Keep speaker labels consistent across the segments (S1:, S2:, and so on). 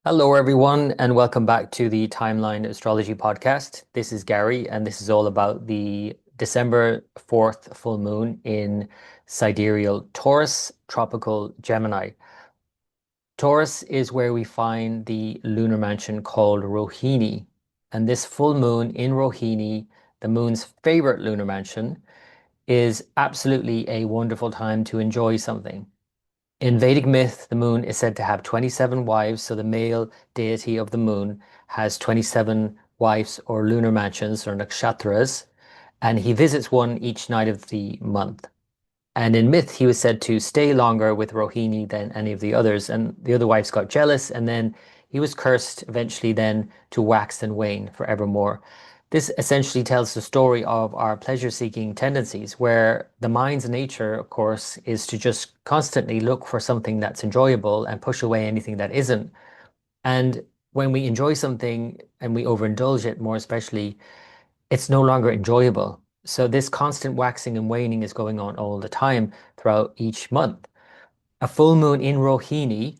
S1: Hello, everyone, and welcome back to the Timeline Astrology Podcast. This is Gary, and this is all about the December 4th full moon in Sidereal Taurus, tropical Gemini. Taurus is where we find the lunar mansion called Rohiṇī. And this full moon in Rohiṇī, the moon's favorite lunar mansion, is absolutely a wonderful time to enjoy something. In Vedic myth, the moon is said to have 27 wives, so the male deity of the moon has 27 wives or lunar mansions or nakṣatras, and he visits one each night of the month. And in myth, he was said to stay longer with Rohiṇī than any of the others, and the other wives got jealous, and then he was cursed eventually then to wax and wane forevermore. This essentially tells the story of our pleasure-seeking tendencies, where the mind's nature, of course, is to just constantly look for something that's enjoyable and push away anything that isn't. And when we enjoy something and we overindulge it, more especially, it's no longer enjoyable. So this constant waxing and waning is going on all the time throughout each month. A full moon in Rohiṇī,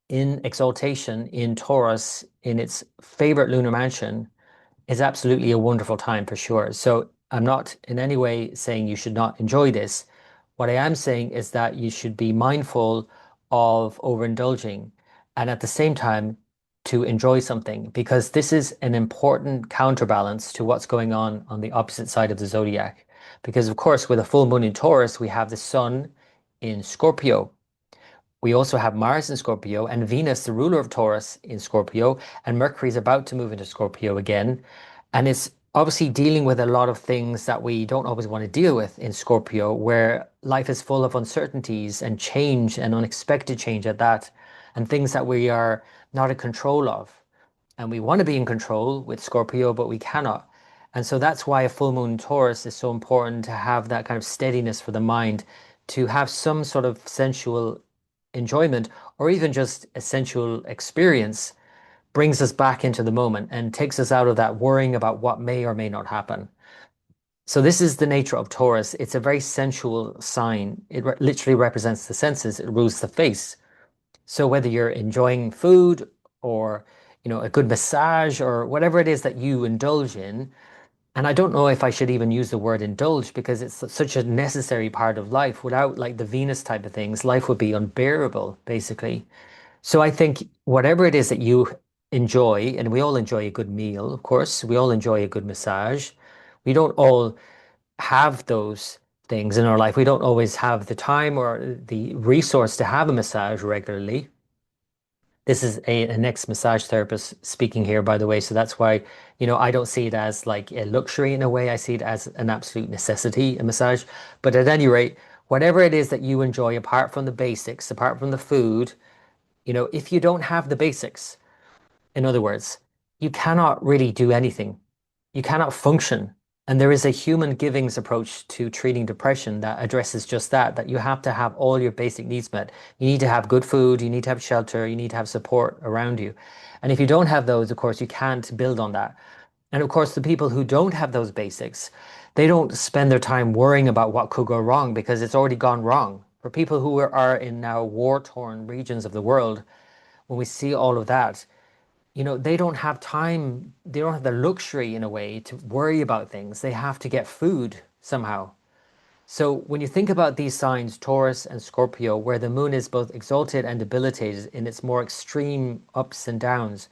S1: in exaltation, in Taurus, in its favorite lunar mansion, is absolutely a wonderful time for sure. So I'm not in any way saying you should not enjoy this. What I am saying is that you should be mindful of overindulging and at the same time to enjoy something, because this is an important counterbalance to what's going on the opposite side of the zodiac. Because of course, with a full moon in Taurus, we have the sun in Scorpio. We also have Mars in Scorpio and Venus, the ruler of Taurus, in Scorpio, and Mercury is about to move into Scorpio again. And it's obviously dealing with a lot of things that we don't always want to deal with in Scorpio, where life is full of uncertainties and change and unexpected change at that, and things that we are not in control of. And we want to be in control with Scorpio, but we cannot. And so that's why a full moon in Taurus is so important, to have that kind of steadiness for the mind, to have some sort of sensual enjoyment or even just a sensual experience, brings us back into the moment and takes us out of that worrying about what may or may not happen. So this is the nature of Taurus. It's a very sensual sign. It literally represents the senses. It rules the face. So whether you're enjoying food or, a good massage or whatever it is that you indulge in, and I don't know if I should even use the word indulge, because it's such a necessary part of life. Without like the Venus type of things, life would be unbearable, basically. So I think whatever it is that you enjoy, and we all enjoy a good meal, of course, we all enjoy a good massage. We don't all have those things in our life. We don't always have the time or the resource to have a massage regularly. This is an ex-massage therapist speaking here, by the way. So that's why, I don't see it as like a luxury in a way. I see it as an absolute necessity, a massage. But at any rate, whatever it is that you enjoy, apart from the basics, apart from the food, if you don't have the basics, in other words, you cannot really do anything. You cannot function. And there is a human givings approach to treating depression that addresses just that you have to have all your basic needs met. You need to have good food, you need to have shelter, you need to have support around you. And if you don't have those, of course, you can't build on that. And of course, the people who don't have those basics, they don't spend their time worrying about what could go wrong, because it's already gone wrong. For people who are in now war-torn regions of the world, when we see all of that, they don't have time, they don't have the luxury in a way to worry about things. They have to get food somehow. So when you think about these signs, Taurus and Scorpio, where the moon is both exalted and debilitated in its more extreme ups and downs,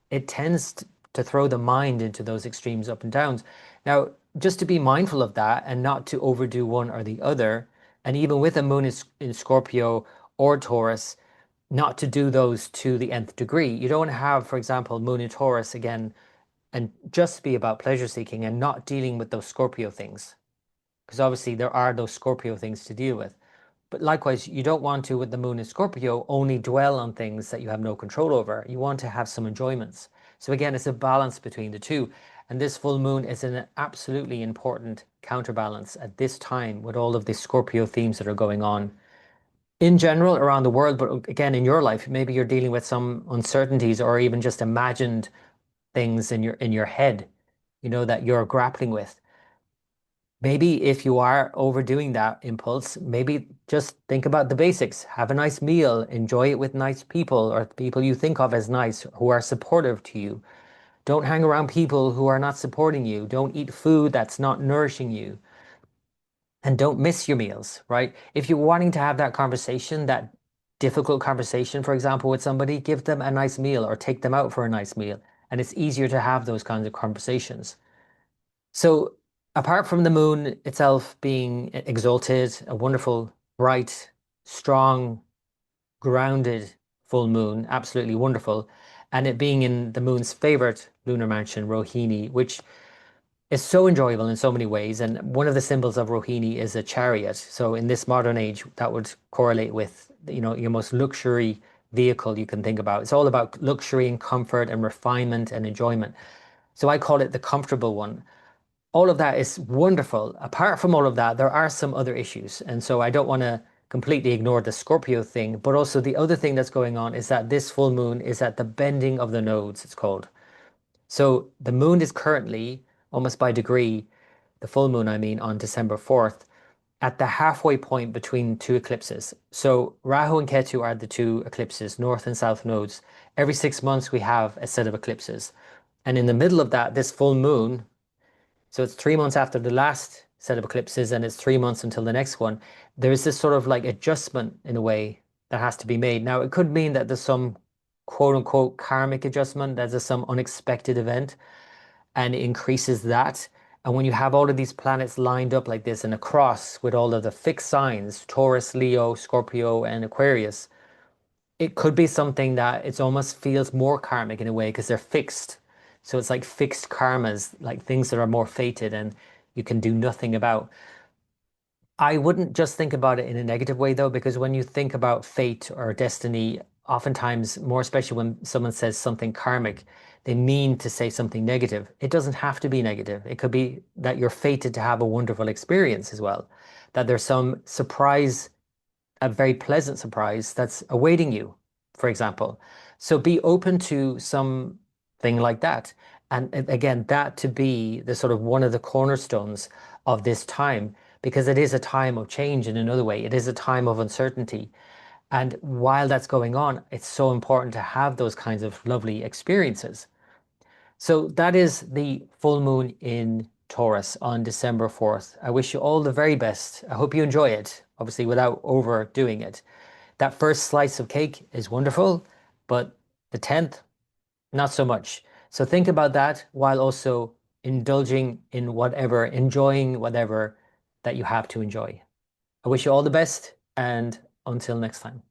S1: it tends to throw the mind into those extremes up and downs. Now, just to be mindful of that and not to overdo one or the other, and even with a moon in Scorpio or Taurus, not to do those to the nth degree. You don't have, for example, moon in Taurus again, and just be about pleasure seeking and not dealing with those Scorpio things. Because obviously there are those Scorpio things to deal with. But likewise, you don't want to, with the moon in Scorpio, only dwell on things that you have no control over. You want to have some enjoyments. So again, it's a balance between the two. And this full moon is an absolutely important counterbalance at this time with all of the Scorpio themes that are going on in general around the world. But again, in your life, maybe you're dealing with some uncertainties or even just imagined things in your head, that you're grappling with. Maybe if you are overdoing that impulse, maybe just think about the basics. Have a nice meal, enjoy it with nice people or people you think of as nice who are supportive to you. Don't hang around people who are not supporting you. Don't eat food that's not nourishing you. And don't miss your meals, right? If you're wanting to have that conversation, that difficult conversation, for example, with somebody, give them a nice meal or take them out for a nice meal. And it's easier to have those kinds of conversations. So, apart from the moon itself being exalted, a wonderful, bright, strong, grounded full moon, absolutely wonderful, and it being in the moon's favorite lunar mansion, Rohiṇī, which is so enjoyable in so many ways. And one of the symbols of Rohiṇī is a chariot. So, in this modern age, that would correlate with, your most luxury vehicle you can think about. It's all about luxury and comfort and refinement and enjoyment. So I call it the comfortable one. All of that is wonderful. Apart from all of that, there are some other issues. And so I don't want to completely ignore the Scorpio thing, but also the other thing that's going on is that this full moon is at the bending of the nodes, it's called. So the moon is currently, almost by degree, the full moon, I mean, on December 4th, at the halfway point between two eclipses. So Rahu and Ketu are the two eclipses, north and south nodes. Every 6 months, we have a set of eclipses. And in the middle of that, this full moon, so it's 3 months after the last set of eclipses, and it's 3 months until the next one. There is this sort of like adjustment in a way that has to be made. Now, it could mean that there's some quote unquote karmic adjustment, that there's some unexpected event and it increases that. And when you have all of these planets lined up like this in a cross with all of the fixed signs, Taurus, Leo, Scorpio, and Aquarius, it could be something that it almost feels more karmic in a way because they're fixed. So it's like fixed karmas, like things that are more fated and you can do nothing about. I wouldn't just think about it in a negative way though, because when you think about fate or destiny, oftentimes, more especially when someone says something karmic, they mean to say something negative. It doesn't have to be negative. It could be that you're fated to have a wonderful experience as well, that there's some surprise, a very pleasant surprise that's awaiting you, for example. So be open to something like that. And again, that to be the sort of one of the cornerstones of this time, because it is a time of change in another way. It is a time of uncertainty. And while that's going on, it's so important to have those kinds of lovely experiences. So that is the full moon in Taurus on December 4th. I wish you all the very best. I hope you enjoy it, obviously without overdoing it. That first slice of cake is wonderful, but the 10th, not so much. So think about that while also indulging in whatever, enjoying whatever that you have to enjoy. I wish you all the best and until next time.